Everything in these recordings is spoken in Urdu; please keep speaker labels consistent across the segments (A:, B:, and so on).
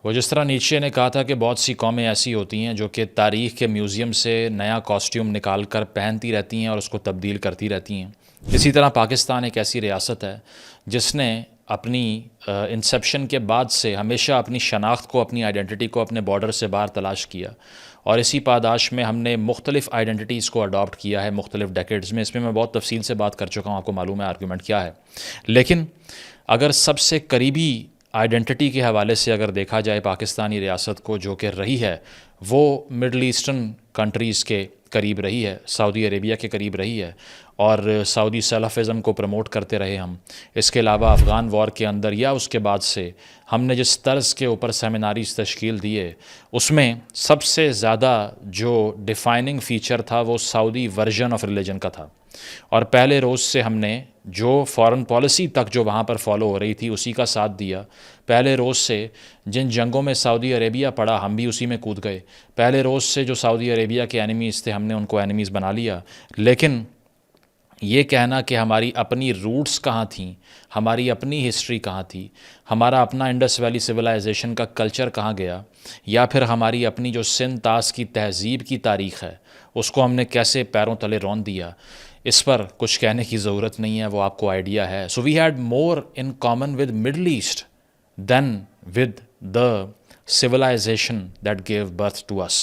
A: وہ جس طرح نیچے نے کہا تھا کہ بہت سی قومیں ایسی ہوتی ہیں جو کہ تاریخ کے میوزیم سے نیا کاسٹیوم نکال کر پہنتی رہتی ہیں اور اس کو تبدیل کرتی رہتی ہیں، اسی طرح پاکستان ایک ایسی ریاست ہے جس نے اپنی انسیپشن کے بعد سے ہمیشہ اپنی شناخت کو، اپنی آئیڈینٹی کو اپنے بارڈر سے باہر تلاش کیا، اور اسی پاداش میں ہم نے مختلف آئیڈینٹیز کو اڈاپٹ کیا ہے مختلف ڈیکیڈز میں۔ اس میں بہت تفصیل سے بات کر چکا ہوں، آپ کو معلوم ہے آرگومنٹ کیا ہے۔ لیکن اگر سب سے قریبی آئیڈینٹی کے حوالے سے اگر دیکھا جائے پاکستانی ریاست کو، جو کہ رہی ہے وہ مڈل ایسٹرن کنٹریز کے قریب رہی ہے، سعودی عربیہ کے قریب رہی ہے، اور سعودی سلفزم کو پروموٹ کرتے رہے ہم۔ اس کے علاوہ افغان وار کے اندر یا اس کے بعد سے ہم نے جس طرز کے اوپر سیمیناریز تشکیل دیے، اس میں سب سے زیادہ جو ڈیفائننگ فیچر تھا وہ سعودی ورژن آف ریلیجن کا تھا، اور پہلے روز سے ہم نے جو فارن پالیسی تک جو وہاں پر فالو ہو رہی تھی اسی کا ساتھ دیا۔ پہلے روز سے جن جنگوں میں سعودی عربیہ پڑا ہم بھی اسی میں کود گئے۔ پہلے روز سے جو سعودی عربیہ کے اینیمیز تھے ہم نے ان کو اینیمیز بنا لیا۔ لیکن یہ کہنا کہ ہماری اپنی روٹس کہاں تھیں، ہماری اپنی ہسٹری کہاں تھی، ہمارا اپنا انڈس ویلی سویلائزیشن کا کلچر کہاں گیا، یا پھر ہماری اپنی جو سندھ طاس کی تہذیب کی تاریخ ہے اس کو ہم نے کیسے پیروں تلے رون دیا، اس پر کچھ کہنے کی ضرورت نہیں ہے، وہ آپ کو آئیڈیا ہے۔ So we had more in common with Middle East than with the civilization that gave birth to us,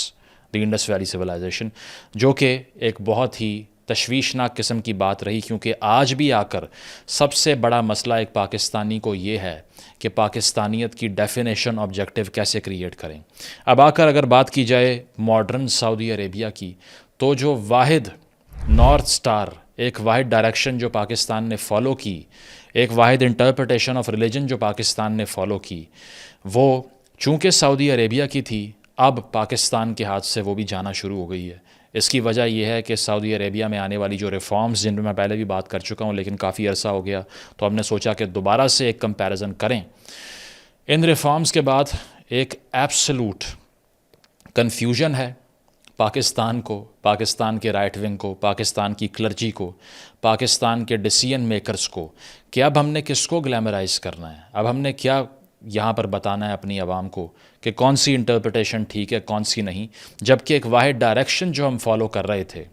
A: the Indus Valley civilization، جو کہ ایک بہت ہی تشویشناک قسم کی بات رہی، کیونکہ آج بھی آ کر سب سے بڑا مسئلہ ایک پاکستانی کو یہ ہے کہ پاکستانیت کی ڈیفینیشن آبجیکٹو کیسے کریٹ کریں۔ اب آ کر اگر بات کی جائے ماڈرن سعودی عربیہ کی، تو جو واحد نارتھ سٹار، ایک واحد ڈائریکشن جو پاکستان نے فالو کی، ایک واحد انٹرپریٹیشن آف ریلیجن جو پاکستان نے فالو کی، وہ چونکہ سعودی عربیہ کی تھی، اب پاکستان کے ہاتھ سے وہ بھی جانا شروع ہو گئی ہے۔ اس کی وجہ یہ ہے کہ سعودی عربیہ میں آنے والی جو ریفارمز، جن میں پہلے بھی بات کر چکا ہوں لیکن کافی عرصہ ہو گیا، تو ہم نے سوچا کہ دوبارہ سے ایک کمپیریزن کریں۔ ان ریفارمز کے بعد ایک ایبسلوٹ کنفیوژن ہے پاکستان کو، پاکستان کے رائٹ ونگ کو، پاکستان کی کلرجی کو، پاکستان کے ڈیسیژن میکرز کو، کہ اب ہم نے کس کو گلیمرائز کرنا ہے، اب ہم نے کیا یہاں پر بتانا ہے اپنی عوام کو کہ کون سی انٹرپریٹیشن ٹھیک ہے کون سی نہیں، جبکہ ایک واحد ڈائریکشن جو ہم فالو کر رہے تھے،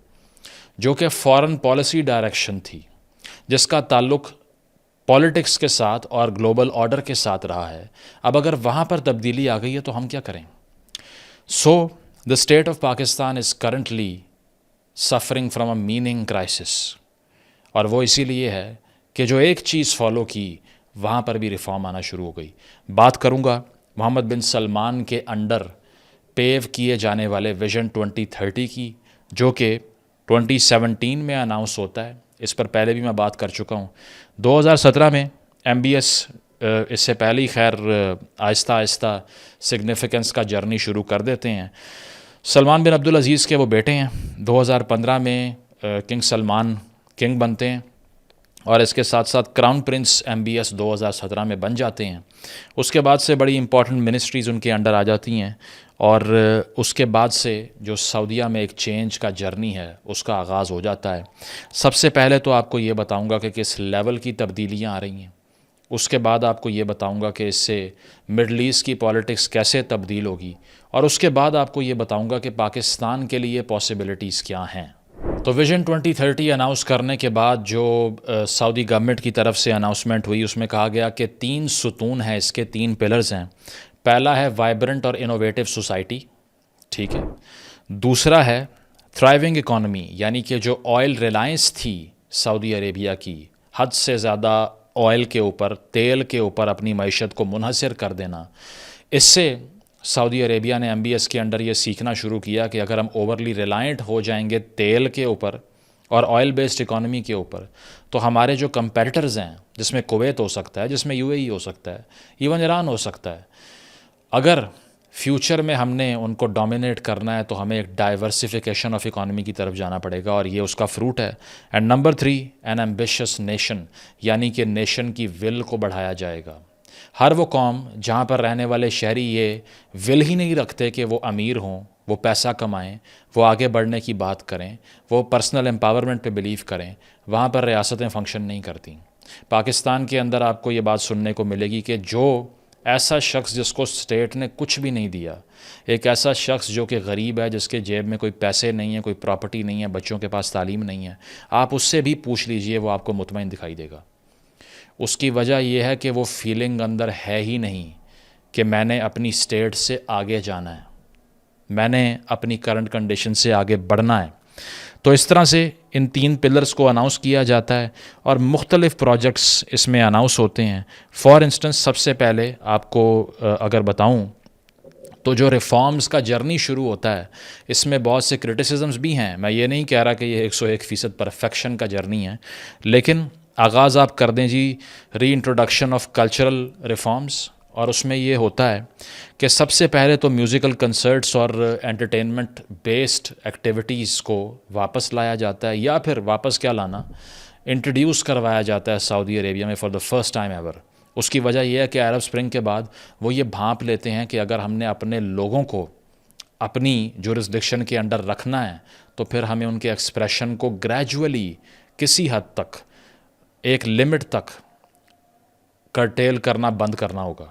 A: جو کہ فارن پالیسی ڈائریکشن تھی، جس کا تعلق پولیٹکس کے ساتھ اور گلوبل آرڈر کے ساتھ رہا ہے، اب اگر وہاں پر تبدیلی آ گئی ہے تو ہم کیا کریں؟ سو the state of Pakistan is currently suffering from a meaning crisis، اور وہ اسی لیے ہے کہ جو ایک چیز فالو کی وہاں پر بھی ریفارم آنا شروع ہو گئی۔ بات کروں گا محمد بن سلمان کے انڈر پیو کیے جانے والے ویژن 2030 کی، جو کہ 2017 میں اناؤنس ہوتا ہے۔ اس پر پہلے بھی میں بات کر چکا ہوں۔ 2017 میں MBS اس سے پہلے ہی خیر آہستہ آہستہ سگنیفیکنس کا جرنی شروع کر دیتے ہیں۔ سلمان بن عبدالعزیز کے وہ بیٹے ہیں، 2015 میں کنگ سلمان کنگ بنتے ہیں، اور اس کے ساتھ ساتھ کراؤن پرنس MBS 2017 میں بن جاتے ہیں۔ اس کے بعد سے بڑی امپورٹنٹ منسٹریز ان کے انڈر آ جاتی ہیں، اور اس کے بعد سے جو سعودیہ میں ایک چینج کا جرنی ہے اس کا آغاز ہو جاتا ہے۔ سب سے پہلے تو آپ کو یہ بتاؤں گا کہ کس لیول کی تبدیلیاں آ رہی ہیں، اس کے بعد آپ کو یہ بتاؤں گا کہ اس سے مڈل ایسٹ کی پالیٹکس کیسے تبدیل ہوگی، اور اس کے بعد آپ کو یہ بتاؤں گا کہ پاکستان کے لیے پاسبلٹیز کیا ہیں۔ تو ویژن 2030 اناؤنس کرنے کے بعد جو سعودی گورنمنٹ کی طرف سے اناؤنسمنٹ ہوئی، اس میں کہا گیا کہ 3 ستون ہیں، اس کے 3 پلرز ہیں۔ پہلا ہے وائبرنٹ اور انوویٹو سوسائٹی، ٹھیک ہے۔ دوسرا ہے تھرائیونگ اکانومی، یعنی کہ جو آئل ریلائنس تھی سعودی عربیہ کی، حد سے زیادہ آئل کے اوپر، تیل کے اوپر اپنی معیشت کو منحصر کر دینا، اس سے سعودی عربیہ نے MBS کے انڈر یہ سیکھنا شروع کیا کہ اگر ہم اوورلی ریلائنٹ ہو جائیں گے تیل کے اوپر اور آئل بیسڈ اکانومی کے اوپر، تو ہمارے جو کمپیٹیٹرز ہیں، جس میں کویت ہو سکتا ہے، جس میں UAE ہو سکتا ہے، ایون ایران ہو سکتا ہے، اگر فیوچر میں ہم نے ان کو ڈومینیٹ کرنا ہے تو ہمیں ایک ڈائیورسیفیکیشن آف اکانومی کی طرف جانا پڑے گا، اور یہ اس کا فروٹ ہے۔ And number 3، an ambitious nation, یعنی کہ نیشن کی ول کو بڑھایا جائے گا۔ ہر وہ قوم جہاں پر رہنے والے شہری یہ ول ہی نہیں رکھتے کہ وہ امیر ہوں، وہ پیسہ کمائیں، وہ آگے بڑھنے کی بات کریں، وہ پرسنل امپاورمنٹ پہ بلیو کریں، وہاں پر ریاستیں فنکشن نہیں کرتیں۔ پاکستان کے اندر آپ کو یہ بات سننے کو ملے گی کہ جو ایسا شخص جس کو اسٹیٹ نے کچھ بھی نہیں دیا، ایک ایسا شخص جو کہ غریب ہے، جس کے جیب میں کوئی پیسے نہیں ہیں، کوئی پراپرٹی نہیں ہے، بچوں کے پاس تعلیم نہیں ہے، آپ اس سے بھی پوچھ لیجئے، وہ آپ کو مطمئن دکھائی دے گا۔ اس کی وجہ یہ ہے کہ وہ فیلنگ اندر ہے ہی نہیں کہ میں نے اپنی اسٹیٹ سے آگے جانا ہے، میں نے اپنی کرنٹ کنڈیشن سے آگے بڑھنا ہے۔ تو اس طرح سے ان 3 پلرز کو اناؤنس کیا جاتا ہے اور مختلف پروجیکٹس اس میں اناؤنس ہوتے ہیں۔ فار انسٹنس سب سے پہلے آپ کو اگر بتاؤں تو جو ریفارمز کا جرنی شروع ہوتا ہے، اس میں بہت سے کرٹیسزمز بھی ہیں، میں یہ نہیں کہہ رہا کہ یہ 101% پرفیکشن کا جرنی ہے، لیکن آغاز آپ کر دیں جی ری انٹروڈکشن آف کلچرل ریفارمز، اور اس میں یہ ہوتا ہے کہ سب سے پہلے تو میوزیکل کنسرٹس اور انٹرٹینمنٹ بیسڈ ایکٹیویٹیز کو واپس لایا جاتا ہے، یا پھر واپس کیا لانا، انٹروڈیوس کروایا جاتا ہے سعودی عربیہ میں for the first time ever. اس کی وجہ یہ ہے کہ عرب سپرنگ کے بعد وہ یہ بھانپ لیتے ہیں کہ اگر ہم نے اپنے لوگوں کو اپنی جورسڈکشن کے انڈر رکھنا ہے تو پھر ہمیں ان کے ایکسپریشن کو گریجولی کسی حد تک، ایک لمٹ تک کرٹیل کرنا بند کرنا ہوگا،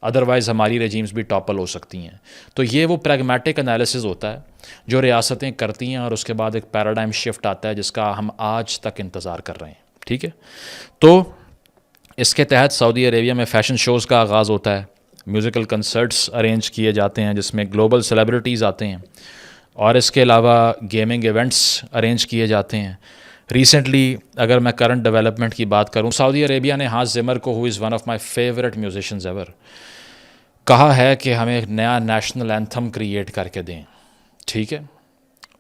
A: ادروائز ہماری رجیمز بھی ٹاپل ہو سکتی ہیں۔ تو یہ وہ پریگمیٹک انالیسز ہوتا ہے جو ریاستیں کرتی ہیں، اور اس کے بعد ایک پیراڈائم شفٹ آتا ہے جس کا ہم آج تک انتظار کر رہے ہیں، ٹھیک ہے۔ تو اس کے تحت سعودی عربیہ میں فیشن شوز کا آغاز ہوتا ہے، میوزیکل کنسرٹس ارینج کیے جاتے ہیں جس میں گلوبل سیلیبریٹیز آتے ہیں، اور اس کے علاوہ گیمنگ ایونٹس ارینج کیے جاتے ہیں۔ ریسنٹلی اگر میں کرنٹ ڈیولپمنٹ کی بات کروں، سعودی عربیہ نے ہانس زمر کو، who is one of my favourite musicians ever, کہا ہے کہ ہمیں ایک نیا نیشنل اینتھم کریٹ کر کے دیں، ٹھیک ہے،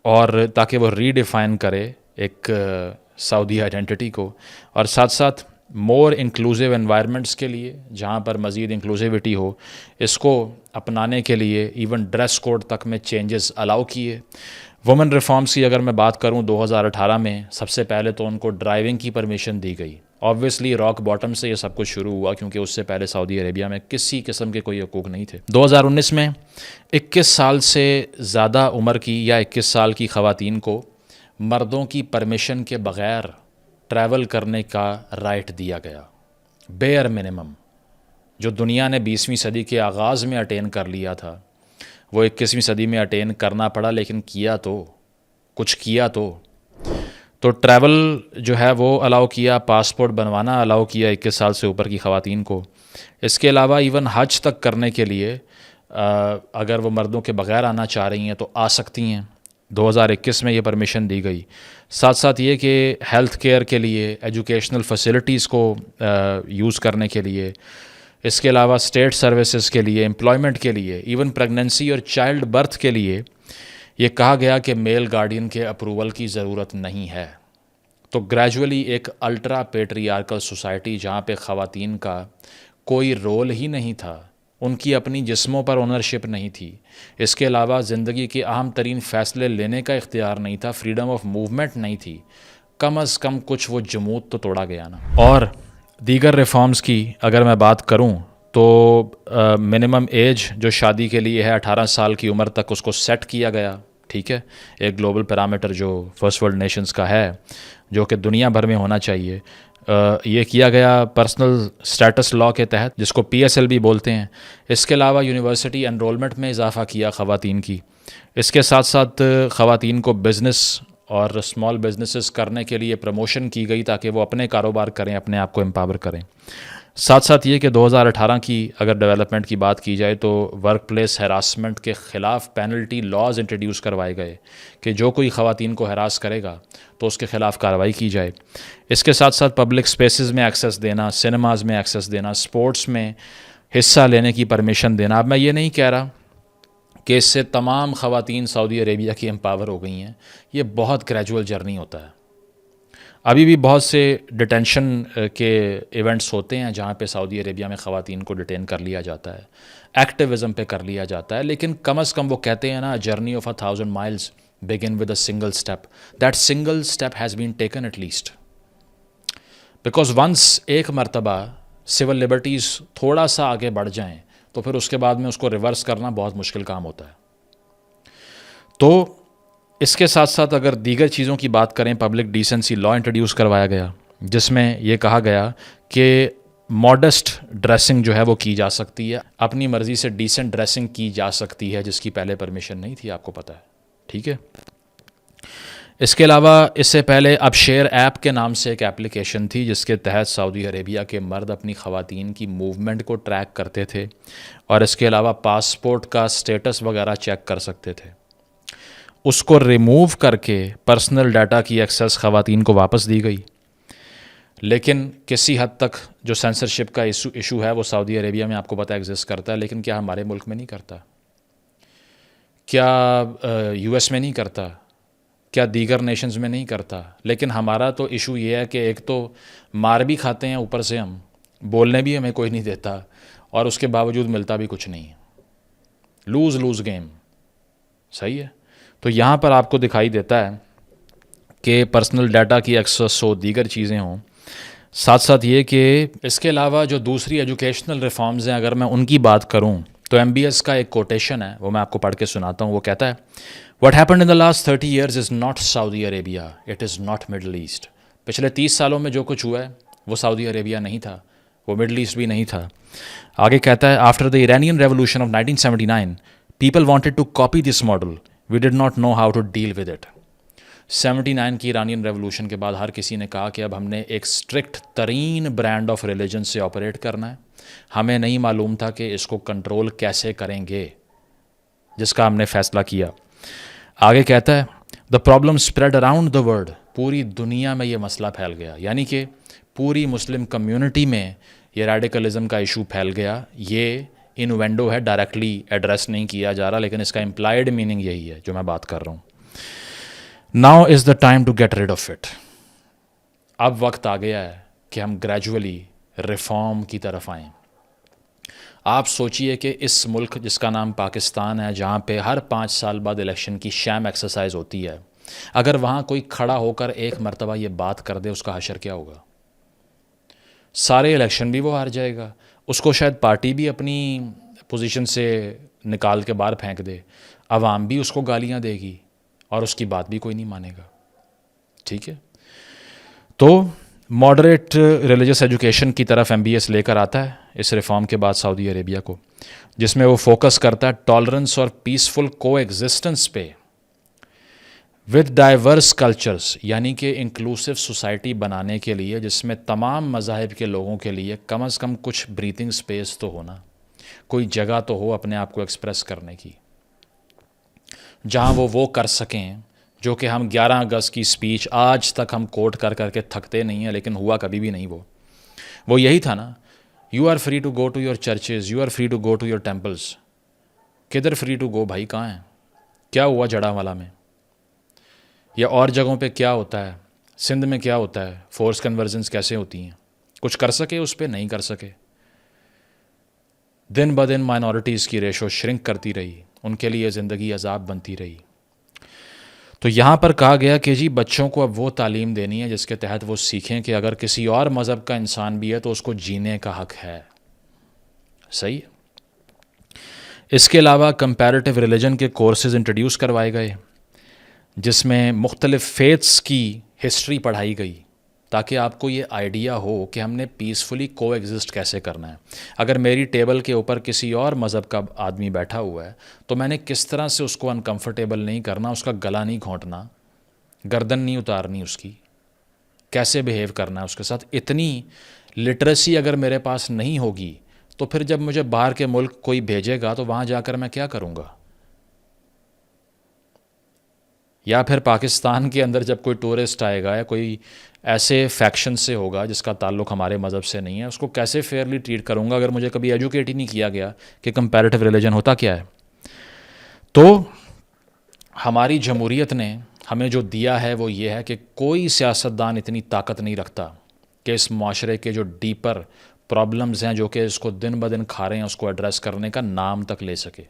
A: اور تاکہ وہ ری ڈیفائن کرے ایک سعودی آئیڈینٹی کو، اور ساتھ ساتھ مور انکلوزیو انوائرمنٹس کے لیے جہاں پر مزید انکلوزیوٹی ہو، اس کو اپنانے کے لیے ایون ڈریس کوڈ تک میں چینجز الاؤ کیے۔ وومن ریفارمز کی اگر میں بات کروں، 2018 میں سب سے پہلے تو ان کو ڈرائیونگ کی پرمیشن دی گئی۔ آبویسلی راک باٹم سے یہ سب کچھ شروع ہوا، کیونکہ اس سے پہلے سعودی عربیہ میں کسی قسم کے کوئی حقوق نہیں تھے۔ 2019 میں 21 سال سے زیادہ عمر کی یا 21 سال کی خواتین کو مردوں کی پرمیشن کے بغیر ٹریول کرنے کا رائٹ دیا گیا، بیئر منیمم، جو دنیا نے 20ویں صدی کے آغاز میں اٹین کر لیا تھا، وہ 21ویں صدی میں اٹین کرنا پڑا، لیکن کیا تو کچھ کیا تو ٹریول جو ہے وہ الاؤ کیا، پاسپورٹ بنوانا الاؤ کیا 21 سال سے اوپر کی خواتین کو۔ اس کے علاوہ ایون حج تک کرنے کے لیے اگر وہ مردوں کے بغیر آنا چاہ رہی ہیں تو آ سکتی ہیں، 2021 میں یہ پرمیشن دی گئی۔ ساتھ ساتھ یہ کہ ہیلتھ کیئر کے لیے، ایجوکیشنل فیسلٹیز کو یوز کرنے کے لیے، اس کے علاوہ اسٹیٹ سروسز کے لیے، امپلائمنٹ کے لیے، ایون پریگننسی اور چائلڈ برتھ کے لیے یہ کہا گیا کہ میل گارڈین کے اپروول کی ضرورت نہیں ہے۔ تو گریجولی ایک الٹرا پیٹریارکل سوسائٹی جہاں پہ خواتین کا کوئی رول ہی نہیں تھا، ان کی اپنی جسموں پر اونرشپ نہیں تھی، اس کے علاوہ زندگی کے اہم ترین فیصلے لینے کا اختیار نہیں تھا، فریڈم آف موومنٹ نہیں تھی، کم از کم کچھ وہ جمود تو توڑا گیا نا۔ اور دیگر ریفارمز کی اگر میں بات کروں تو منیمم ایج جو شادی کے لیے ہے 18 سال کی عمر تک اس کو سیٹ کیا گیا، ٹھیک ہے، ایک گلوبل پیرامیٹر جو فرسٹ ورلڈ نیشنز کا ہے، جو کہ دنیا بھر میں ہونا چاہیے، یہ کیا گیا پرسنل سٹیٹس لاء کے تحت، جس کو PSL بھی بولتے ہیں۔ اس کے علاوہ یونیورسٹی انرولمنٹ میں اضافہ کیا خواتین کی، اس کے ساتھ ساتھ خواتین کو بزنس اور اسمال بزنسز کرنے کے لیے پروموشن کی گئی تاکہ وہ اپنے کاروبار کریں، اپنے آپ کو امپاور کریں۔ ساتھ ساتھ یہ کہ 2018 کی اگر ڈیولپمنٹ کی بات کی جائے تو ورک پلیس ہراسمنٹ کے خلاف پینلٹی لاز انٹروڈیوس کروائے گئے کہ جو کوئی خواتین کو ہراس کرے گا تو اس کے خلاف کارروائی کی جائے۔ اس کے ساتھ ساتھ پبلک سپیسز میں ایکسیس دینا، سینماز میں ایکسیس دینا، سپورٹس میں حصہ لینے کی پرمیشن دینا۔ اب میں یہ نہیں کہہ رہا کہ اس سے تمام خواتین سعودی عربیہ کی امپاور ہو گئی ہیں، یہ بہت گریجول جرنی ہوتا ہے۔ ابھی بھی بہت سے ڈیٹینشن کے ایونٹس ہوتے ہیں جہاں پہ سعودی عربیہ میں خواتین کو ڈیٹین کر لیا جاتا ہے، ایکٹیوزم پہ کر لیا جاتا ہے، لیکن کم از کم وہ کہتے ہیں نا، journey of 1000 miles begin with a single step. That single step has been taken at least. Because once ایک مرتبہ سول لبرٹیز تھوڑا سا آگے بڑھ جائیں تو پھر اس کے بعد میں اس کو ریورس کرنا بہت مشکل کام ہوتا ہے۔ تو اس کے ساتھ ساتھ اگر دیگر چیزوں کی بات کریں، پبلک ڈیسنسی لاء انٹروڈیوس کروایا گیا جس میں یہ کہا گیا کہ ماڈسٹ ڈریسنگ جو ہے وہ کی جا سکتی ہے, اپنی مرضی سے ڈیسنٹ ڈریسنگ کی جا سکتی ہے جس کی پہلے پرمیشن نہیں تھی, آپ کو پتہ ہے, ٹھیک ہے. اس کے علاوہ اس سے پہلے اب شیئر ایپ کے نام سے ایک اپلیکیشن تھی جس کے تحت سعودی عربیہ کے مرد اپنی خواتین کی موومنٹ کو ٹریک کرتے تھے اور اس کے علاوہ پاسپورٹ کا سٹیٹس وغیرہ چیک کر سکتے تھے. اس کو ریموو کر کے پرسنل ڈیٹا کی ایکسیس خواتین کو واپس دی گئی, لیکن کسی حد تک جو سینسرشپ کا ایشو ہے وہ سعودی عربیہ میں آپ کو پتہ ایگزسٹ کرتا ہے, لیکن کیا ہمارے ملک میں نہیں کرتا؟ کیا یو ایس میں نہیں کرتا؟ کیا دیگر نیشنز میں نہیں کرتا؟ لیکن ہمارا تو ایشو یہ ہے کہ ایک تو مار بھی کھاتے ہیں, اوپر سے ہم بولنے بھی ہمیں کوئی نہیں دیتا, اور اس کے باوجود ملتا بھی کچھ نہیں. لوز لوز گیم, صحیح ہے. تو یہاں پر آپ کو دکھائی دیتا ہے کہ پرسنل ڈیٹا کی ایکسیس ہو, دیگر چیزیں ہوں, ساتھ ساتھ یہ کہ اس کے علاوہ جو دوسری ایجوکیشنل ریفارمز ہیں اگر میں ان کی بات کروں تو ایم بی ایس کا ایک کوٹیشن ہے, وہ میں آپ کو پڑھ کے سناتا ہوں. وہ کہتا ہے What happened in the last 30 years is not Saudi Arabia, it is not Middle East. پچھلے 30 سالوں میں جو کچھ ہوا ہے وہ سعودی عربیہ نہیں تھا, وہ مڈل ایسٹ بھی نہیں تھا. آگے کہتا ہے After the Iranian Revolution of 1979, people wanted to copy this model. We did not know how to deal with it. 79 کی ایرانین ریولوشن کے بعد ہر کسی نے کہا کہ اب ہم نے ایک اسٹرکٹ ترین برانڈ آف ریلیجن سے آپریٹ کرنا ہے, ہمیں نہیں معلوم تھا کہ اس کو کنٹرول کیسے کریں گے, جس کا ہم نے فیصلہ کیا. آگے کہتا ہے the problem spread around the world, پوری دنیا میں یہ مسئلہ پھیل گیا, یعنی کہ پوری مسلم کمیونٹی میں یہ ریڈیکلزم کا ایشو پھیل گیا. یہ انوینڈو ہے, ڈائریکٹلی ایڈریس نہیں کیا جا رہا, لیکن اس کا امپلائڈ میننگ یہی ہے جو میں بات کر رہا ہوں. Now is the time to get rid of it. اب وقت آ گیا ہے کہ ہم گریجولی ریفارم کی طرف آئیں. آپ سوچئے کہ اس ملک جس کا نام پاکستان ہے, جہاں پہ ہر 5 سال بعد الیکشن کی شام ایکسرسائز ہوتی ہے, اگر وہاں کوئی کھڑا ہو کر ایک مرتبہ یہ بات کر دے اس کا حشر کیا ہوگا؟ سارے الیکشن بھی وہ ہار جائے گا, اس کو شاید پارٹی بھی اپنی پوزیشن سے نکال کے باہر پھینک دے, عوام بھی اس کو گالیاں دے گی اور اس کی بات بھی کوئی نہیں مانے گا. ٹھیک ہے, تو ماڈریٹ ریلیجس ایجوکیشن کی طرف ایم بی ایس لے کر آتا ہے اس ریفارم کے بعد سعودی عربیہ کو, جس میں وہ فوکس کرتا ہے ٹالرنس اور پیسفل کو ایگزسٹنس پہ ود ڈائیورس کلچرز, یعنی کہ انکلوسیو سوسائٹی بنانے کے لیے جس میں تمام مذاہب کے لوگوں کے لیے کم از کم کچھ بریتھنگ سپیس تو ہونا, کوئی جگہ تو ہو اپنے آپ کو ایکسپریس کرنے کی, جہاں وہ کر سکیں جو کہ ہم 11 اگست کی سپیچ آج تک ہم کوٹ کر کر کے تھکتے نہیں ہیں, لیکن ہوا کبھی بھی نہیں. وہ یہی تھا نا, you are free to go to your churches, you are free to go to your temples. کدھر فری ٹو گو بھائی, کہاں ہیں؟ کیا ہوا جڑا والا میں یا اور جگہوں پہ کیا ہوتا ہے, سندھ میں کیا ہوتا ہے, فورس کنورژنس کیسے ہوتی ہیں, کچھ کر سکے اس پہ؟ نہیں کر سکے. دن بدن مائنورٹیز کی ریشو شرنک کرتی رہی, ان کے لیے زندگی عذاب بنتی رہی. تو یہاں پر کہا گیا کہ جی بچوں کو اب وہ تعلیم دینی ہے جس کے تحت وہ سیکھیں کہ اگر کسی اور مذہب کا انسان بھی ہے تو اس کو جینے کا حق ہے. صحیح. اس کے علاوہ کمپیریٹیو ریلیجن کے کورسز انٹروڈیوس کروائے گئے جس میں مختلف فیتھس کی ہسٹری پڑھائی گئی, تاکہ آپ کو یہ آئیڈیا ہو کہ ہم نے پیسفلی کو ایگزسٹ کیسے کرنا ہے. اگر میری ٹیبل کے اوپر کسی اور مذہب کا آدمی بیٹھا ہوا ہے تو میں نے کس طرح سے اس کو انکمفرٹیبل نہیں کرنا, اس کا گلا نہیں گھونٹنا, گردن نہیں اتارنی اس کی, کیسے بیہیو کرنا ہے اس کے ساتھ. اتنی لٹریسی اگر میرے پاس نہیں ہوگی تو پھر جب مجھے باہر کے ملک کوئی بھیجے گا تو وہاں جا کر میں کیا کروں گا؟ یا پھر پاکستان کے اندر جب کوئی ٹورسٹ آئے گا یا کوئی ایسے فیکشن سے ہوگا جس کا تعلق ہمارے مذہب سے نہیں ہے, اس کو کیسے فیئرلی ٹریٹ کروں گا اگر مجھے کبھی ایجوکیٹ ہی نہیں کیا گیا کہ کمپیریٹیو ریلیجن ہوتا کیا ہے. تو ہماری جمہوریت نے ہمیں جو دیا ہے وہ یہ ہے کہ کوئی سیاستدان اتنی طاقت نہیں رکھتا کہ اس معاشرے کے جو ڈیپر پرابلمز ہیں جو کہ اس کو دن بدن کھا رہے ہیں اس کو ایڈریس کرنے کا نام تک لے سکے.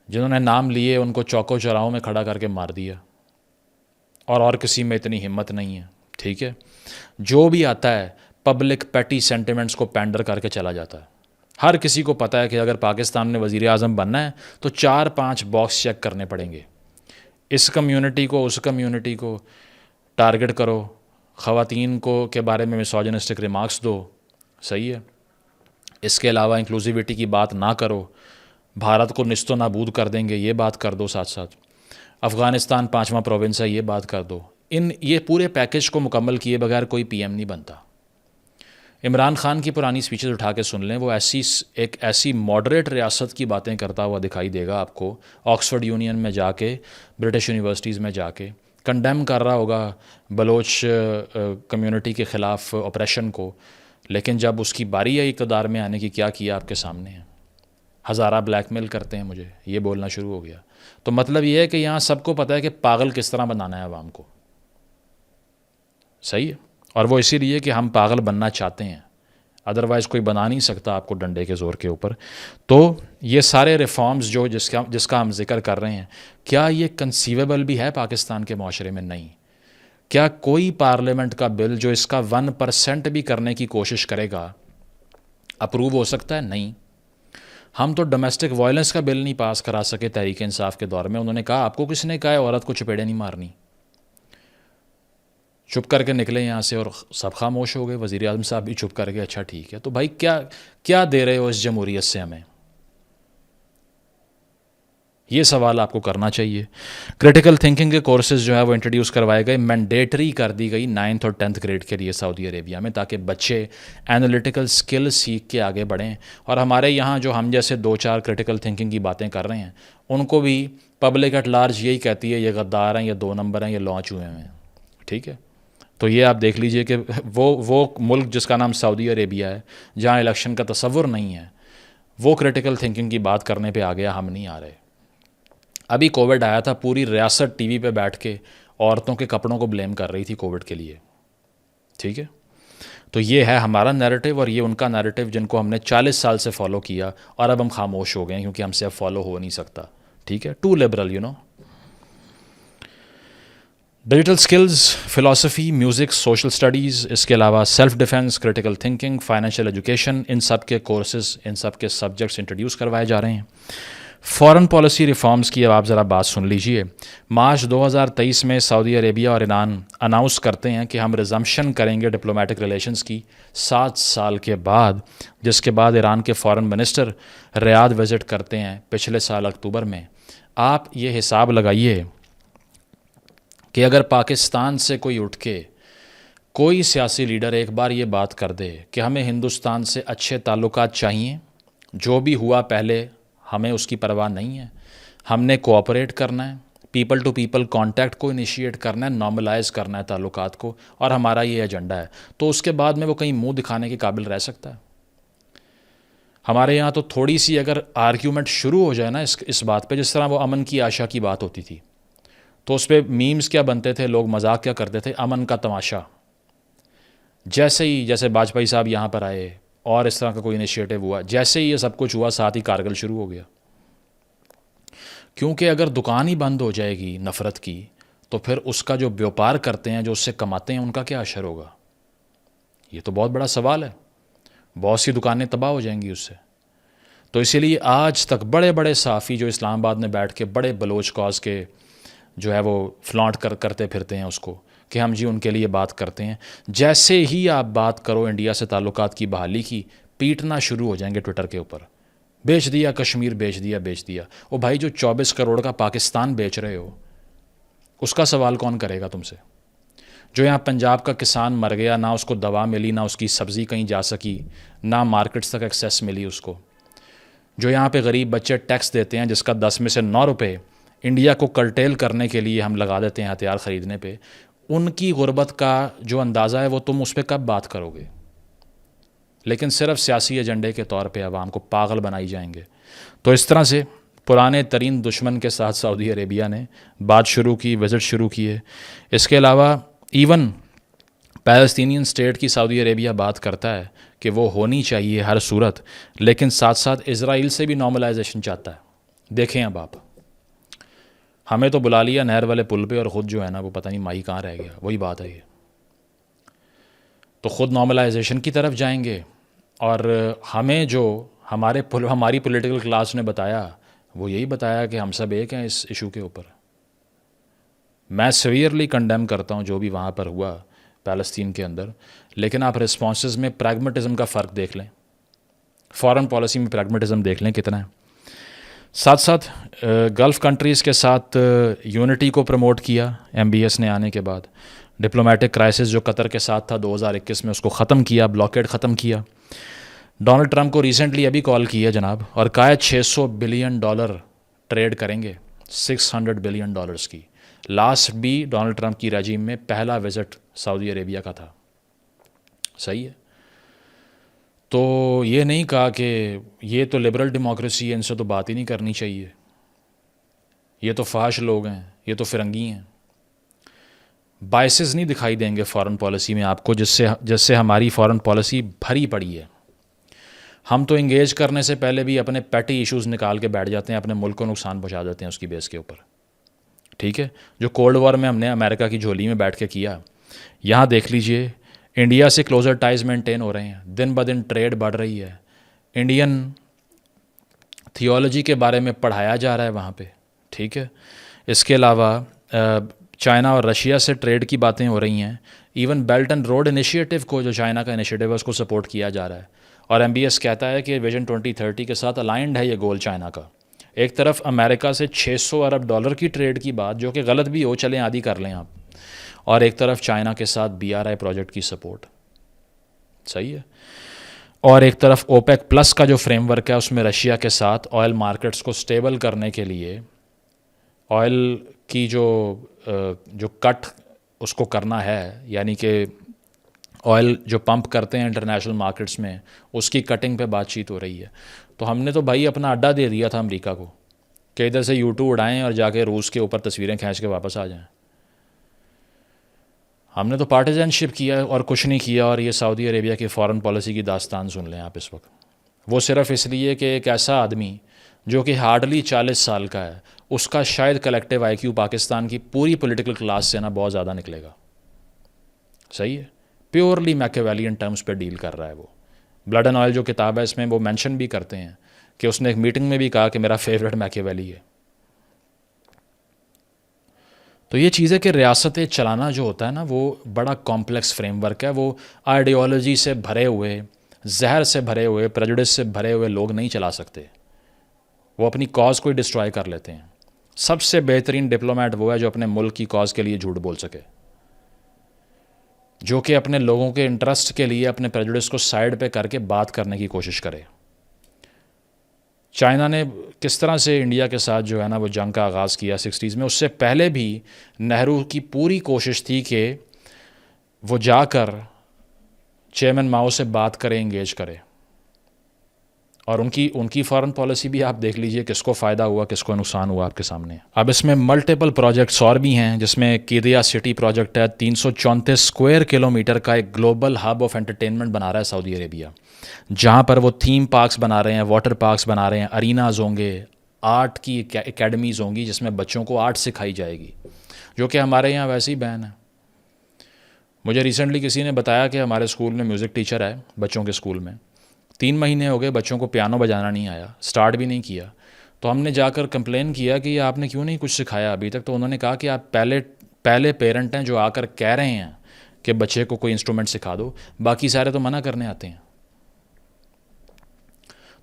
A: جنہوں نے نام لیے ان کو چوکو چوراہوں میں کھڑا کر کے مار دیا, اور کسی میں اتنی ہمت نہیں ہے. ٹھیک ہے, جو بھی آتا ہے پبلک پیٹی سینٹیمنٹس کو پینڈر کر کے چلا جاتا ہے. ہر کسی کو پتہ ہے کہ اگر پاکستان میں وزیر اعظم بننا ہے تو 4-5 باکس چیک کرنے پڑیں گے. اس کمیونٹی کو اس کمیونٹی کو ٹارگٹ کرو, خواتین کو کے بارے میں میسوجنسٹک ریمارکس دو، صحیح ہے، اس کے علاوہ انکلوزیوٹی کی بات نہ کرو، بھارت کو نست و نابود کر دیں گے یہ بات کر دو، ساتھ ساتھ افغانستان 5واں پروونس ہے یہ بات کر دو. یہ پورے پیکج کو مکمل کیے بغیر کوئی پی ایم نہیں بنتا. عمران خان کی پرانی سپیچز اٹھا کے سن لیں، وہ ایک ایسی ماڈریٹ ریاست کی باتیں کرتا ہوا دکھائی دے گا آپ کو. آکسفورڈ یونین میں جا کے، برٹش یونیورسٹیز میں جا کے کنڈیم کر رہا ہوگا بلوچ کمیونٹی کے خلاف آپریشن کو، لیکن جب اس کی باری ہے اقتدار میں آنے کی، کیا کیا آپ کے سامنے ہے؟ ہزارہ بلیک میل کرتے ہیں مجھے، یہ بولنا شروع ہو گیا. تو مطلب یہ ہے کہ یہاں سب کو پتہ ہے کہ پاگل کس طرح بنانا ہے عوام کو، صحیح ہے، اور وہ اسی لیے کہ ہم پاگل بننا چاہتے ہیں، ادروائز کوئی بنا نہیں سکتا آپ کو ڈنڈے کے زور کے اوپر. تو یہ سارے ریفارمز جو جس کا ہم ذکر کر رہے ہیں، کیا یہ کنسیویبل بھی ہے پاکستان کے معاشرے میں؟ نہیں. کیا کوئی پارلیمنٹ کا بل جو اس کا 1% بھی کرنے کی کوشش کرے گا اپروو ہو سکتا ہے؟ نہیں. ہم تو ڈومیسٹک وائلنس کا بل نہیں پاس کرا سکے تحریک انصاف کے دور میں. انہوں نے کہا آپ کو کس نے کہا ہے عورت کو چپیڑے نہیں مارنی؟ چپ کر کے نکلے یہاں سے اور سب خاموش ہو گئے. وزیر اعظم صاحب بھی چپ کر کے اچھا ٹھیک ہے. تو بھائی کیا دے رہے ہو اس جمہوریت سے ہمیں؟ یہ سوال آپ کو کرنا چاہیے. کریٹیکل تھنکنگ کے کورسز جو ہے وہ انٹروڈیوس کروائے گئے، مینڈیٹری کر دی گئی 9th اور 10th گریڈ کے لیے سعودی عربیہ میں، تاکہ بچے انالیٹیکل سکل سیکھ کے آگے بڑھیں. اور ہمارے یہاں جو ہم جیسے 2-4 کریٹیکل تھنکنگ کی باتیں کر رہے ہیں، ان کو بھی پبلک ایٹ لارج یہی کہتی ہے یہ غدار ہیں، یہ 2 نمبر ہیں، یہ لانچ ہوئے ہیں. ٹھیک ہے، تو یہ آپ دیکھ لیجئے کہ وہ ملک جس کا نام سعودی عربیہ ہے، جہاں الیکشن کا تصور نہیں ہے، وہ کریٹیکل تھنکنگ کی بات کرنے پہ آ گیا، ہم نہیں آ رہے. ابھی کووڈ آیا تھا، پوری ریاست ٹی وی پہ بیٹھ کے عورتوں کے کپڑوں کو بلیم کر رہی تھی کووڈ کے لیے. ٹھیک ہے، تو یہ ہے ہمارا نیریٹو اور یہ ان کا نیریٹو جن کو ہم نے 40 سال سے فالو کیا، اور اب ہم خاموش ہو گئے ہیں کیونکہ ہم سے اب فالو ہو نہیں سکتا. ٹھیک ہے، to liberal digital skills, philosophy, music, social studies, اس کے علاوہ self defence, critical thinking, financial education, ان سب کے کورسز، ان سب کے سبجیکٹس انٹروڈیوس کروائے جا رہے ہیں. فارن پالیسی ریفارمز کی اب آپ ذرا بات سن لیجئے. مارچ 2023 میں سعودی عربیہ اور ایران اناؤنس کرتے ہیں کہ ہم ریزمپشن کریں گے ڈپلومیٹک ریلیشنز کی 7 سال کے بعد، جس کے بعد ایران کے فارن منسٹر ریاض وزٹ کرتے ہیں پچھلے سال اکتوبر میں. آپ یہ حساب لگائیے کہ اگر پاکستان سے کوئی اٹھ کے کوئی سیاسی لیڈر ایک بار یہ بات کر دے کہ ہمیں ہندوستان سے اچھے تعلقات چاہیے، جو بھی ہوا پہلے ہمیں اس کی پرواہ نہیں ہے، ہم نے کوآپریٹ کرنا ہے، پیپل ٹو پیپل کانٹیکٹ کو انیشیٹ کرنا ہے، نارملائز کرنا ہے تعلقات کو، اور ہمارا یہ ایجنڈا ہے، تو اس کے بعد میں وہ کہیں منہ دکھانے کے قابل رہ سکتا ہے؟ ہمارے یہاں تو تھوڑی سی اگر آرگیومنٹ شروع ہو جائے نا اس بات پہ، جس طرح وہ امن کی آشا کی بات ہوتی تھی، تو اس پہ میمز کیا بنتے تھے، لوگ مذاق کیا کرتے تھے، امن کا تماشا. جیسے واجپئی صاحب یہاں پر آئے اور اس طرح کا کوئی انیشیٹو ہوا، جیسے ہی یہ سب کچھ ہوا، ساتھ ہی کارگل شروع ہو گیا. کیونکہ اگر دکان ہی بند ہو جائے گی نفرت کی، تو پھر اس کا جو بیوپار کرتے ہیں، جو اس سے کماتے ہیں، ان کا کیا اثر ہوگا؟ یہ تو بہت بڑا سوال ہے. بہت سی دکانیں تباہ ہو جائیں گی اس سے. تو اسی لیے آج تک بڑے بڑے صحافی جو اسلام آباد میں بیٹھ کے بڑے بلوچ کاز کے جو ہے وہ فلانٹ کرتے پھرتے ہیں اس کو، کہ ہم جی ان کے لیے بات کرتے ہیں، جیسے ہی آپ بات کرو انڈیا سے تعلقات کی بحالی کی، پیٹنا شروع ہو جائیں گے ٹویٹر کے اوپر. بیچ دیا کشمیر، بیچ دیا. او بھائی، جو 24 کروڑ کا پاکستان بیچ رہے ہو، اس کا سوال کون کرے گا تم سے؟ جو یہاں پنجاب کا کسان مر گیا، نہ اس کو دوا ملی، نہ اس کی سبزی کہیں جا سکی، نہ مارکیٹس تک ایکسیس ملی اس کو. جو یہاں پہ غریب بچے ٹیکس دیتے ہیں، جس کا 10 میں سے 9 روپے انڈیا کو کرٹیل کرنے کے لیے ہم لگا دیتے ہیں ہتھیار خریدنے پہ، ان کی غربت کا جو اندازہ ہے وہ تم اس پہ کب بات کرو گے؟ لیکن صرف سیاسی ایجنڈے کے طور پہ عوام کو پاگل بنائی جائیں گے. تو اس طرح سے پرانے ترین دشمن کے ساتھ سعودی عربیہ نے بات شروع کی، وزٹ شروع کی ہے. اس کے علاوہ ایون پیلسٹینین اسٹیٹ کی سعودی عربیہ بات کرتا ہے کہ وہ ہونی چاہیے ہر صورت، لیکن ساتھ ساتھ اسرائیل سے بھی نارملائزیشن چاہتا ہے. دیکھیں اب آپ، ہمیں تو بلا لیا نہر والے پل پہ، اور خود جو ہے نا وہ پتہ نہیں ماہی کہاں رہ گیا. وہی بات ہے یہ. تو خود نارملائزیشن کی طرف جائیں گے، اور ہمیں جو ہماری پولیٹیکل کلاس نے بتایا، وہ یہی بتایا کہ ہم سب ایک ہیں اس ایشو کے اوپر. میں سیویئرلی کنڈیم کرتا ہوں جو بھی وہاں پر ہوا. پیلسطین کے اندر، لیکن آپ رسپانسز میں پریگمیٹزم کا فرق دیکھ لیں، فارن پالیسی میں پریگمیٹزم دیکھ لیں کتنا ہے. ساتھ ساتھ گلف کنٹریز کے ساتھ یونٹی کو پروموٹ کیا MBS نے آنے کے بعد. ڈپلومیٹک کرائسس جو قطر کے ساتھ تھا 2021 میں، اس کو ختم کیا، بلاکیڈ ختم کیا. ڈونلڈ ٹرمپ کو ریسنٹلی ابھی کال کی ہے جناب، اور کہا ہے $600 بلین ٹریڈ کریں گے، $600 بلین کی. لاسٹ بھی ڈونلڈ ٹرمپ کی رجیم میں پہلا وزٹ سعودی عربیہ کا تھا. صحیح ہے. تو یہ نہیں کہا کہ یہ تو لبرل ڈیموکریسی ہے، ان سے تو بات ہی نہیں کرنی چاہیے، یہ تو فحش لوگ ہیں، یہ تو فرنگی ہیں. بائسز نہیں دکھائی دیں گے فارن پالیسی میں آپ کو جس سے ہماری فارن پالیسی بھری پڑی ہے. ہم تو انگیج کرنے سے پہلے بھی اپنے پیٹی ایشوز نکال کے بیٹھ جاتے ہیں، اپنے ملک کو نقصان پہنچا دیتے ہیں اس کی بیس کے اوپر. ٹھیک ہے، جو کولڈ وار میں ہم نے امریکہ کی جھولی میں بیٹھ کے کیا، یہاں دیکھ لیجئے انڈیا سے کلوزر ٹائز مینٹین ہو رہے ہیں، دن بدن ٹریڈ بڑھ رہی ہے، انڈین تھیولوجی کے بارے میں پڑھایا جا رہا ہے وہاں پہ. ٹھیک ہے، اس کے علاوہ چائنا اور رشیا سے ٹریڈ کی باتیں ہو رہی ہیں. Even belt and road initiative کو، جو چائنا کا انیشیٹو ہے، اس کو سپورٹ کیا جا رہا ہے. اور MBS کہتا ہے کہ ویژن 2030 کے ساتھ الائنڈ ہے یہ گول چائنا کا. ایک طرف امریکہ سے $600 ارب کی ٹریڈ کی بات، جو کہ غلط بھی ہو، چلیں آدھی کر لیں آپ، اور ایک طرف چائنا کے ساتھ BRI پروجیکٹ کی سپورٹ. صحیح ہے. اور ایک طرف OPEC پلس کا جو فریم ورک ہے، اس میں رشیا کے ساتھ آئل مارکیٹس کو سٹیبل کرنے کے لیے آئل کی جو کٹ اس کو کرنا ہے، یعنی کہ آئل جو پمپ کرتے ہیں انٹرنیشنل مارکیٹس میں، اس کی کٹنگ پہ بات چیت ہو رہی ہے. تو ہم نے تو بھائی اپنا اڈا دے دیا تھا امریکہ کو کہ ادھر سے U2 اڑائیں اور جا کے روس کے اوپر تصویریں کھینچ کے واپس آ جائیں. ہم نے تو پارٹیزن شپ کیا اور کچھ نہیں کیا. اور یہ سعودی عربیہ کی فارن پالیسی کی داستان سن لیں آپ اس وقت. وہ صرف اس لیے کہ ایک ایسا آدمی جو کہ ہارڈلی 40 سال کا ہے، اس کا شاید کلیکٹیو IQ پاکستان کی پوری پولیٹیکل کلاس سے نا بہت زیادہ نکلے گا. صحیح ہے. پیورلی میکیویلین ٹرمز پہ ڈیل کر رہا ہے وہ. بلڈ اینڈ آئل جو کتاب ہے، اس میں وہ مینشن بھی کرتے ہیں کہ اس نے ایک میٹنگ میں بھی کہا کہ میرا فیوریٹ میکیویلی ہے. تو یہ چیز ہے کہ ریاستیں چلانا جو ہوتا ہے نا، وہ بڑا کمپلیکس فریم ورک ہے. وہ آئیڈیالوجی سے بھرے ہوئے، زہر سے بھرے ہوئے، پریجوڈس سے بھرے ہوئے لوگ نہیں چلا سکتے. وہ اپنی کاز کو ہی ڈسٹرائے کر لیتے ہیں. سب سے بہترین ڈپلومیٹ وہ ہے جو اپنے ملک کی کاز کے لیے جھوٹ بول سکے، جو کہ اپنے لوگوں کے انٹرسٹ کے لیے اپنے پریجوڈس کو سائڈ پہ کر کے بات کرنے کی کوشش کرے. چائنا نے کس طرح سے انڈیا کے ساتھ جو ہے نا وہ جنگ کا آغاز کیا 60s میں، اس سے پہلے بھی نہرو کی پوری کوشش تھی کہ وہ جا کر چیئرمین ماؤ سے بات کرے، انگیج کرے. اور ان کی فارن پالیسی بھی آپ دیکھ لیجئے کس کو فائدہ ہوا، کس کو نقصان ہوا آپ کے سامنے. اب اس میں ملٹیپل پروجیکٹس اور بھی ہیں، جس میں قیدیہ سٹی پروجیکٹ ہے. 334 اسکوائر کلومیٹر کا ایک گلوبل ہب آف انٹرٹینمنٹ بنا رہا ہے سعودی عربیہ، جہاں پر وہ تھیم پارکس بنا رہے ہیں، واٹر پارکس بنا رہے ہیں، اریناز ہوں گے، آرٹ کی اکیڈمیز ہوں گی جس میں بچوں کو آرٹ سکھائی جائے گی، جو کہ ہمارے یہاں ویسے ہی بین ہے. مجھے ریسنٹلی کسی نے بتایا کہ ہمارے اسکول میں میوزک ٹیچر ہے، بچوں کے اسکول میں 3 مہینے ہو گئے بچوں کو پیانو بجانا نہیں آیا، سٹارٹ بھی نہیں کیا. تو ہم نے جا کر کمپلین کیا کہ یہ آپ نے کیوں نہیں کچھ سکھایا ابھی تک. تو انہوں نے کہا کہ آپ پہلے پیرنٹ ہیں جو آ کر کہہ رہے ہیں کہ بچے کو کوئی انسٹرومنٹ سکھا دو، باقی سارے تو منع کرنے آتے ہیں.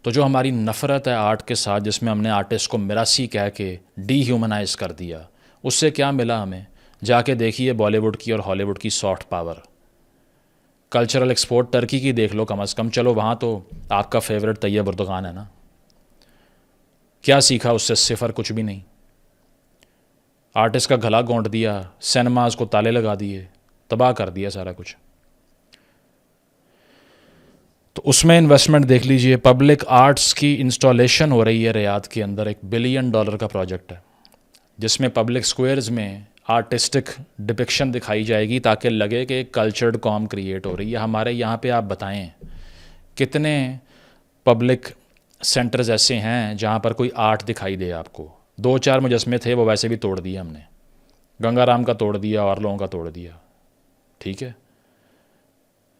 A: تو جو ہماری نفرت ہے آرٹ کے ساتھ، جس میں ہم نے آرٹسٹ کو میراثی کہہ کے ڈی ہیومنائز کر دیا، اس سے کیا ملا ہمیں؟ جا کے دیکھیے بالی ووڈ کی اور ہالی ووڈ کی soft power. Cultural export Turkey کی دیکھ لو کم از کم. چلو وہاں تو آپ کا فیوریٹ طیب اردغان ہے نا، کیا سیکھا اس سے؟ صفر، کچھ بھی نہیں. آرٹسٹ کا گلا گونٹ دیا، سینماز کو تالے لگا دیے، تباہ کر دیا سارا کچھ. تو اس میں انویسٹمنٹ دیکھ لیجئے. پبلک آرٹس کی انسٹالیشن ہو رہی ہے ریاض کے اندر، $1 بلین کا پروجیکٹ ہے، جس میں پبلک سکوئرز میں آرٹسٹک ڈپکشن دکھائی جائے گی تاکہ لگے کہ ایک کلچرڈ قوم کریٹ ہو رہی ہے. ہمارے یہاں پہ آپ بتائیں کتنے پبلک سینٹرز ایسے ہیں جہاں پر کوئی آرٹ دکھائی دے آپ کو؟ 2-4 مجسمے تھے، وہ ویسے بھی توڑ دیے ہم نے. گنگا رام کا توڑ دیا اور لوگوں کا توڑ دیا. ٹھیک ہے.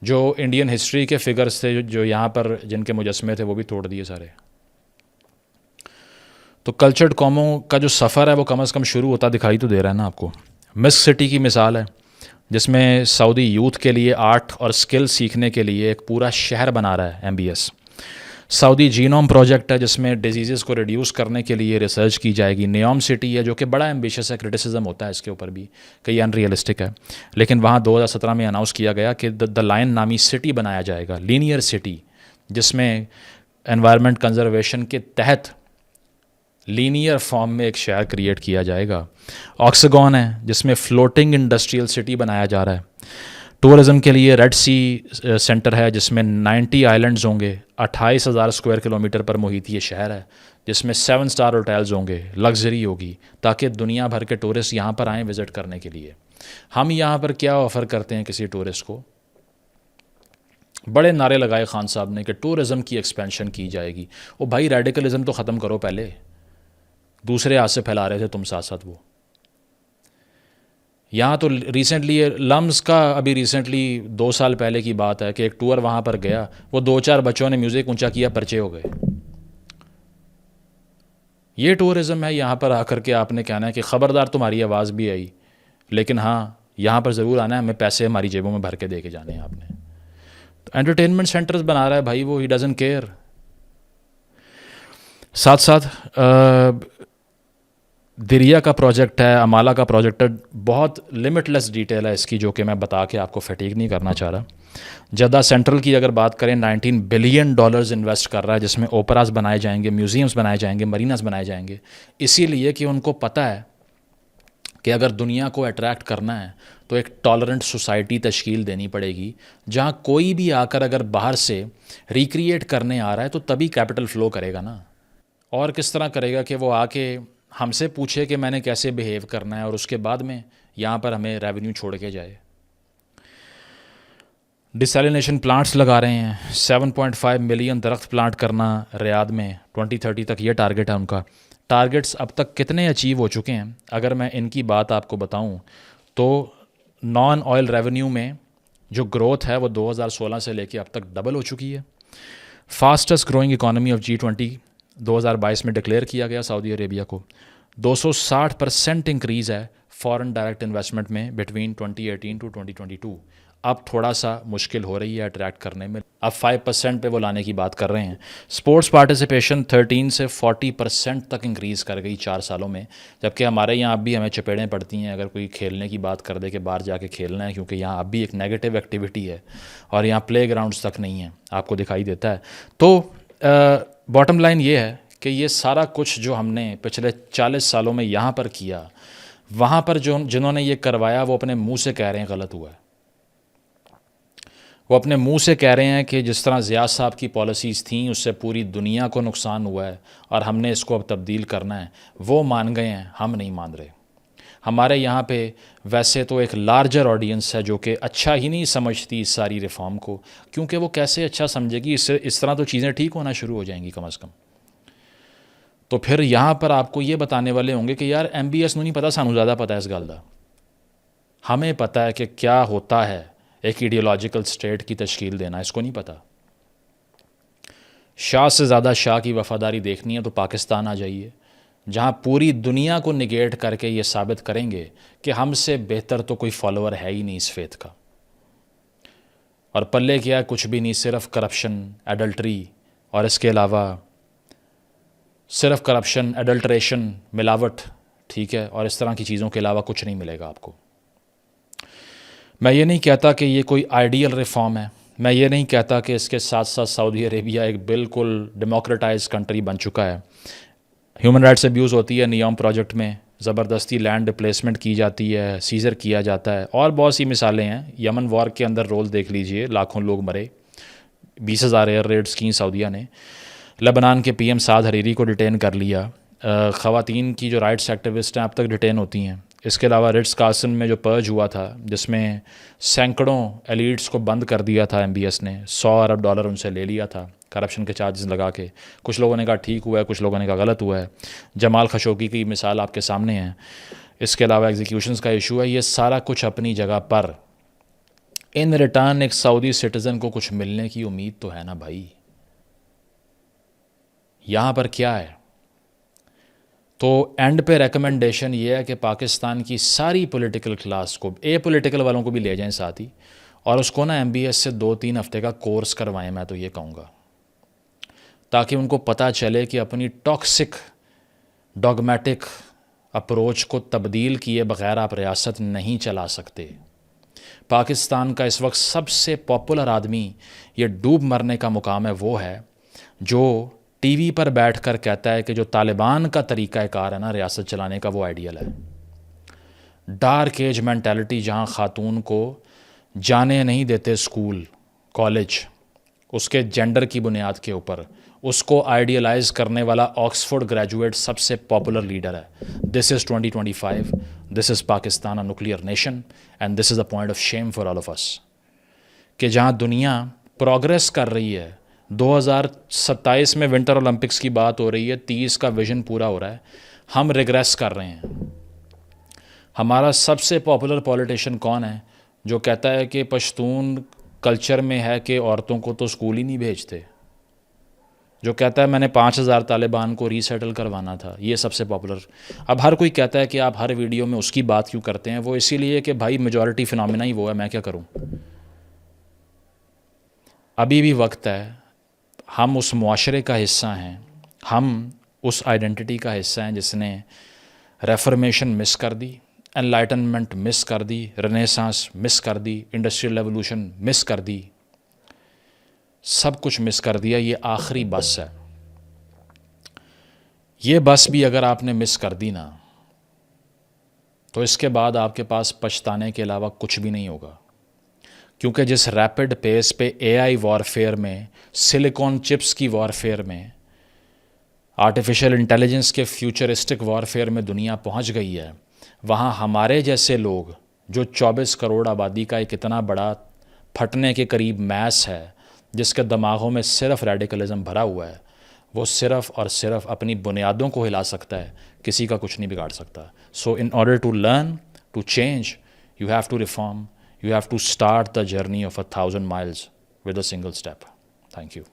A: جو انڈین ہسٹری کے فگرز تھے جو یہاں پر جن کے مجسمے تھے، وہ بھی توڑ دیے سارے. تو کلچرڈ قوموں کا جو سفر ہے وہ کم از کم شروع ہوتا دکھائی تو دے رہا ہے نا آپ کو. مسک سٹی کی مثال ہے، جس میں سعودی یوتھ کے لیے آرٹ اور اسکل سیکھنے کے لیے ایک پورا شہر بنا رہا ہے MBS. سعودی جینوم پروجیکٹ ہے جس میں ڈیزیزز کو ریڈیوس کرنے کے لیے ریسرچ کی جائے گی. نیوم سٹی ہے جو کہ بڑا ایمبیشس ہے, کرٹیسزم ہوتا ہے اس کے اوپر بھی کہ یہ ان ریئلسٹک ہے, لیکن وہاں 2017 میں اناؤنس کیا گیا کہ دا لائن نامی سٹی بنایا جائے گا, لینئر سٹی, جس میں انوائرمنٹ کنزرویشن کے تحت لینئر فارم میں ایک شہر کریٹ کیا جائے گا. آکسیگون ہے جس میں فلوٹنگ انڈسٹریل سٹی بنایا جا رہا ہے. ٹورزم کے لیے ریڈ سی سینٹر ہے جس میں 90 آئلینڈز ہوں گے, 28,000 اسکوائر کلومیٹر پر محیط یہ شہر ہے, جس میں 7 اسٹار ہوٹلز ہوں گے, لگژری ہوگی, تاکہ دنیا بھر کے ٹورسٹ یہاں پر آئیں وزٹ کرنے کے لیے. ہم یہاں پر کیا آفر کرتے ہیں کسی ٹورسٹ کو؟ بڑے نعرے لگائے خان صاحب نے کہ ٹورزم کی ایکسپینشن کی جائے گی. او بھائی ریڈیکلزم تو ختم کرو پہلے, دوسرے ہاتھ سے پھیلا رہے تھے تم ساتھ ساتھ. وہ یہاں تو ریسنٹلی لمز کا ابھی ریسنٹلی 2 سال پہلے کی بات ہے کہ ایک ٹور وہاں پر گیا, وہ 2-4 بچوں نے میوزک اونچا کیا, پرچے ہو گئے. یہ ٹورزم ہے. یہاں پر آ کر کے آپ نے کہنا ہے کہ خبردار تمہاری آواز بھی آئی, لیکن ہاں یہاں پر ضرور آنا ہے, ہمیں پیسے ہماری جیبوں میں بھر کے دے کے جانے ہیں آپ نے. تو انٹرٹینمنٹ سینٹرز بنا رہا ہے بھائی وہ, ہی ڈزنٹ کیئر. ساتھ ساتھ دریا کا پروجیکٹ ہے, امالا کا پروجیکٹ ہے, بہت لمٹ لیس ڈیٹیل ہے اس کی جو کہ میں بتا کے آپ کو فٹیگ نہیں کرنا چاہ رہا. جدہ سینٹرل کی اگر بات کریں $19 بلین انویسٹ کر رہا ہے, جس میں اوپراز بنائے جائیں گے, میوزیمز بنائے جائیں گے, مریناز بنائے جائیں گے. اسی لیے کہ ان کو پتہ ہے کہ اگر دنیا کو اٹریکٹ کرنا ہے تو ایک ٹالرنٹ سوسائٹی تشکیل دینی پڑے گی, جہاں کوئی بھی آ کر اگر باہر سے ریکریٹ کرنے آ رہا ہے تو تبھی کیپٹل فلو کرے گا نا. اور کس طرح کرے گا کہ وہ آ کے ہم سے پوچھے کہ میں نے کیسے بیہیو کرنا ہے, اور اس کے بعد میں یہاں پر ہمیں ریونیو چھوڑ کے جائے. ڈیسیلینیشن پلانٹس لگا رہے ہیں, 7.5 ملین درخت پلانٹ کرنا ریاض میں 2030 تک, یہ ٹارگٹ ہے ان کا. ٹارگٹس اب تک کتنے اچیو ہو چکے ہیں اگر میں ان کی بات آپ کو بتاؤں تو نان آئل ریونیو میں جو گروتھ ہے وہ 2016 سے لے کے اب تک ڈبل ہو چکی ہے. Fastest growing economy of G20 2022 میں ڈکلیئر کیا گیا سعودی عربیہ کو. 260% انکریز ہے فارن ڈائریکٹ انویسٹمنٹ میں بٹوین 2018 ٹو 2022. اب تھوڑا سا مشکل ہو رہی ہے اٹریکٹ کرنے میں, اب 5% پہ وہ لانے کی بات کر رہے ہیں. اسپورٹس پارٹیسپیشن 13 سے 40% تک انکریز کر گئی 4 سالوں میں, جبکہ ہمارے یہاں اب بھی ہمیں چپیڑیں پڑتی ہیں اگر کوئی کھیلنے کی بات کر دے کہ باہر جا کے کھیلنا ہے, کیونکہ یہاں اب بھی ایک نیگیٹو ایکٹیویٹی ہے اور یہاں پلے گراؤنڈس تک نہیں ہیں, آپ کو دکھائی دیتا ہے. تو باٹم لائن یہ ہے کہ یہ سارا کچھ جو ہم نے پچھلے 40 سالوں میں یہاں پر کیا, وہاں پر جنہوں نے یہ کروایا وہ اپنے منہ سے کہہ رہے ہیں غلط ہوا ہے. وہ اپنے منہ سے کہہ رہے ہیں کہ جس طرح ضیاء صاحب کی پالیسیز تھیں اس سے پوری دنیا کو نقصان ہوا ہے اور ہم نے اس کو اب تبدیل کرنا ہے. وہ مان گئے ہیں, ہم نہیں مان رہے. ہمارے یہاں پہ ویسے تو ایک لارجر آڈینس ہے جو کہ اچھا ہی نہیں سمجھتی اس ساری ریفارم کو, کیونکہ وہ کیسے اچھا سمجھے گی, اس طرح تو چیزیں ٹھیک ہونا شروع ہو جائیں گی کم از کم. تو پھر یہاں پر آپ کو یہ بتانے والے ہوں گے کہ یار MBS نو نہیں پتا, سانو زیادہ پتا ہے اس گل دا. ہمیں پتہ ہے کہ کیا ہوتا ہے ایک ایڈیولوجیکل سٹیٹ کی تشکیل دینا, اس کو نہیں پتہ. شاہ سے زیادہ شاہ کی وفاداری دیکھنی ہے تو پاکستان آ جائیے, جہاں پوری دنیا کو نگیٹ کر کے یہ ثابت کریں گے کہ ہم سے بہتر تو کوئی فالوور ہے ہی نہیں اس فیتھ کا. اور پلے کیا کچھ بھی نہیں, صرف کرپشن, ایڈلٹری, اور اس کے علاوہ صرف کرپشن, ایڈلٹریشن, ملاوٹ, ٹھیک ہے, اور اس طرح کی چیزوں کے علاوہ کچھ نہیں ملے گا آپ کو. میں یہ نہیں کہتا کہ یہ کوئی آئیڈیل ریفارم ہے, میں یہ نہیں کہتا کہ اس کے ساتھ ساتھ سعودی عربیہ ایک بالکل ڈیموکریٹائز کنٹری بن چکا ہے. ہیومن رائٹس ابیوز ہوتی ہے نیوم پروجیکٹ میں, زبردستی لینڈ ڈپلیسمنٹ کی جاتی ہے, سیزر کیا جاتا ہے, اور بہت سی مثالیں ہیں. یمن وار کے اندر رول دیکھ لیجئے, لاکھوں لوگ مرے, 20,000 ایئر ریڈز کیں سعودیہ نے. لبنان کے PM سعد حریری کو ڈیٹین کر لیا. خواتین کی جو رائٹس ایکٹیوسٹ ہیں اب تک ڈیٹین ہوتی ہیں. اس کے علاوہ رٹس کارلسن میں جو پرج ہوا تھا جس میں سینکڑوں ایلیٹس کو بند کر دیا تھا MBS نے, $100 ارب ان سے لے لیا تھا کرپشن کے چارجز لگا کے. کچھ لوگوں نے کہا ٹھیک ہوا ہے, کچھ لوگوں نے کہا غلط ہوا ہے. جمال خشوگی کی مثال آپ کے سامنے ہے. اس کے علاوہ ایگزیکیوشنز کا ایشو ہے. یہ سارا کچھ اپنی جگہ پر, ان ریٹرن ایک سعودی سٹیزن کو کچھ ملنے کی امید تو ہے نا بھائی. یہاں پر کیا ہے, تو اینڈ پہ ریکمنڈیشن یہ ہے کہ پاکستان کی ساری پولیٹیکل کلاس کو، پولیٹیکل والوں کو بھی لے جائیں ساتھ ہی، اور اس کو نا MBS سے 2-3 ہفتے کا کورس کروائیں، میں تو یہ کہوں گا، تاکہ ان کو پتہ چلے کہ اپنی ٹاکسک ڈاگمیٹک اپروچ کو تبدیل کیے بغیر آپ ریاست نہیں چلا سکتے۔ پاکستان کا اس وقت سب سے پاپولر آدمی یہ ڈوب مرنے کا مقام ہے وہ ہے جو ٹی وی پر بیٹھ کر کہتا ہے کہ جو طالبان کا طریقہ کار ہے نا ریاست چلانے کا وہ آئیڈیل ہے۔ ڈارک ایج مینٹیلٹی، جہاں خاتون کو جانے نہیں دیتے اسکول کالج اس کے جینڈر کی بنیاد کے اوپر، اس کو آئیڈیلائز کرنے والا آکسفورڈ گریجویٹ سب سے پاپولر لیڈر ہے۔ This is 2025، this is Pakistan a nuclear nation and this is a point of shame for all of us, کہ جہاں دنیا پروگریس کر رہی ہے، 2027 میں ونٹر اولمپکس کی بات ہو رہی ہے، 30 کا ویژن پورا ہو رہا ہے، ہم ریگریس کر رہے ہیں۔ ہمارا سب سے پاپولر پولیٹیشین کون ہے جو کہتا ہے کہ پشتون کلچر میں ہے کہ عورتوں کو تو اسکول ہی نہیں بھیجتے، جو کہتا ہے میں نے 5000 طالبان کو ری سیٹل کروانا تھا، یہ سب سے پاپولر۔ اب ہر کوئی کہتا ہے کہ آپ ہر ویڈیو میں اس کی بات کیوں کرتے ہیں، وہ اسی لیے کہ بھائی میجورٹی فینومینا ہی وہ ہے، میں کیا کروں۔ ابھی بھی وقت ہے، ہم اس معاشرے کا حصہ ہیں، ہم اس آئیڈینٹی کا حصہ ہیں جس نے ریفرمیشن مس کر دی، انلائٹنمنٹ مس کر دی، رنیسانس مس کر دی، انڈسٹریل ریولوشن مس کر دی، سب کچھ مس کر دیا۔ یہ آخری بس ہے، یہ بس بھی اگر آپ نے مس کر دی نا تو اس کے بعد آپ کے پاس پچھتانے کے علاوہ کچھ بھی نہیں ہوگا، کیونکہ جس ریپڈ پیس پہ AI وارفیئر میں، سلیکون چپس کی وارفیئر میں، آرٹیفیشل انٹیلیجنس کے فیوچرسٹک وارفیئر میں دنیا پہنچ گئی ہے، وہاں ہمارے جیسے لوگ جو 24 کروڑ آبادی کا ایک اتنا بڑا پھٹنے کے قریب میس ہے جس کے دماغوں میں صرف ریڈیکلزم بھرا ہوا ہے، وہ صرف اور صرف اپنی بنیادوں کو ہلا سکتا ہے، کسی کا کچھ نہیں بگاڑ سکتا۔ So in order to learn to change you have to reform, you have to start the journey of 1,000 miles with a single step. Thank you.